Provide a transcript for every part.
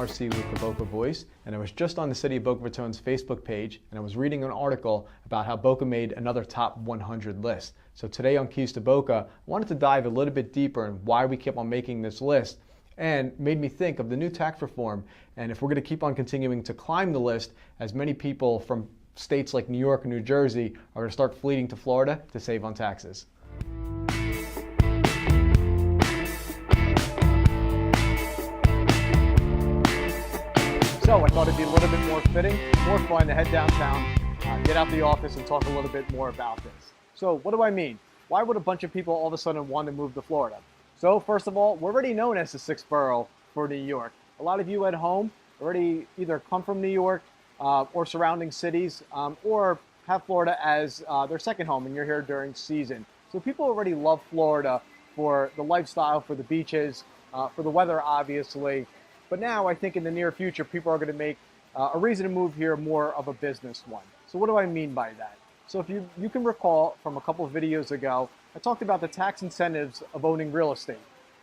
Arce with the Boca Voice, and I was just on the City of Boca Raton's Facebook page, and I was reading an article about how Boca made another top 100 list. So today on Keys to Boca, I wanted to dive a little bit deeper in why we keep on making this list, and made me think of the new tax reform, and if we're going to keep on continuing to climb the list, as many people from states like New York and New Jersey are going to start fleeing to Florida to save on taxes. So I thought it'd be a little bit more fitting, more fun to head downtown, get out the office and talk a little bit more about this. So what do I mean? Why would a bunch of people all of a sudden want to move to Florida? So first of all, we're already known as the sixth borough for New York. A lot of you at home already either come from New York or surrounding cities or have Florida as their second home and you're here during season. So people already love Florida for the lifestyle, for the beaches, for the weather obviously. But now I think in the near future, people are going to make a reason to move here more of a business one. So what do I mean by that? So if you can recall from a couple of videos ago, I talked about the tax incentives of owning real estate.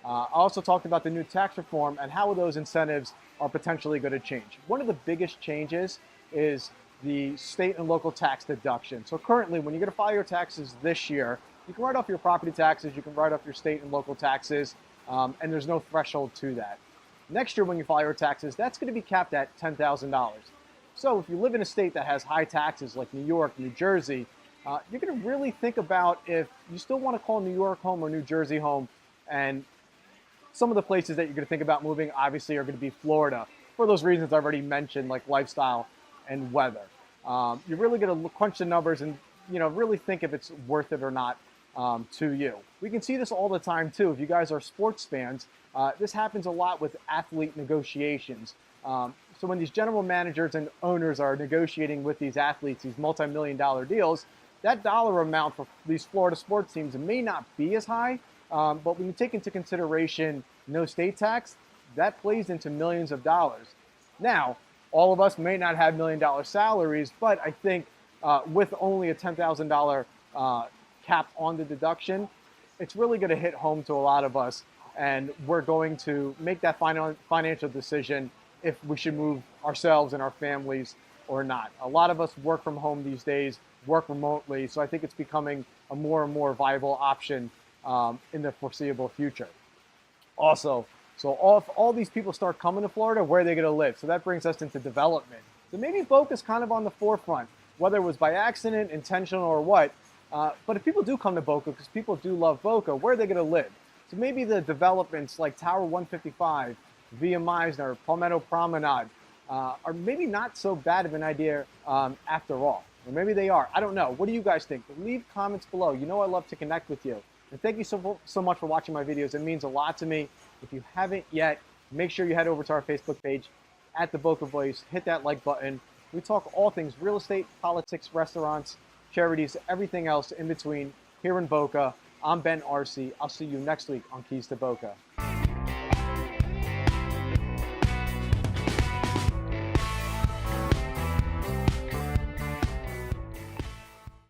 I also talked about the new tax reform and how those incentives are potentially going to change. One of the biggest changes is the state and local tax deduction. So currently, when you're going to file your taxes this year, you can write off your property taxes, you can write off your state and local taxes, and there's no threshold to that. Next year when you file your taxes, that's going to be capped at $10,000. So if you live in a state that has high taxes like New York, New Jersey, you're going to really think about if you still want to call New York home or New Jersey home. And some of the places that you're going to think about moving obviously are going to be Florida for those reasons I've already mentioned, like lifestyle and weather. You're really going to crunch the numbers and really think if it's worth it or not to you. We can see this all the time too. If you guys are sports fans, this happens a lot with athlete negotiations. So when these general managers and owners are negotiating with these athletes, these multi-million-dollar deals, that dollar amount for these Florida sports teams may not be as high, but when you take into consideration no state tax, that plays into millions of dollars. Now, all of us may not have million-dollar salaries, but I think with only a $10,000 cap on the deduction, it's really going to hit home to a lot of us, and we're going to make that financial decision if we should move ourselves and our families or not. A lot of us work from home these days, work remotely, so I think it's becoming a more and more viable option in the foreseeable future. Also, so if all these people start coming to Florida, where are they going to live? So that brings us into development. So maybe Boca's kind of on the forefront, whether it was by accident, intentional, or what. But if people do come to Boca, because people do love Boca, where are they going to live? So maybe the developments like Tower 155, Via Meisner, Palmetto Promenade are maybe not so bad of an idea after all. Or maybe they are. I don't know. What do you guys think? Leave comments below. You know I love to connect with you. And thank you so much for watching my videos. It means a lot to me. If you haven't yet, make sure you head over to our Facebook page at The Boca Voice. Hit that like button. We talk all things real estate, politics, restaurants, charities, everything else in between here in Boca. I'm Ben Arce. I'll see you next week on Keys to Boca.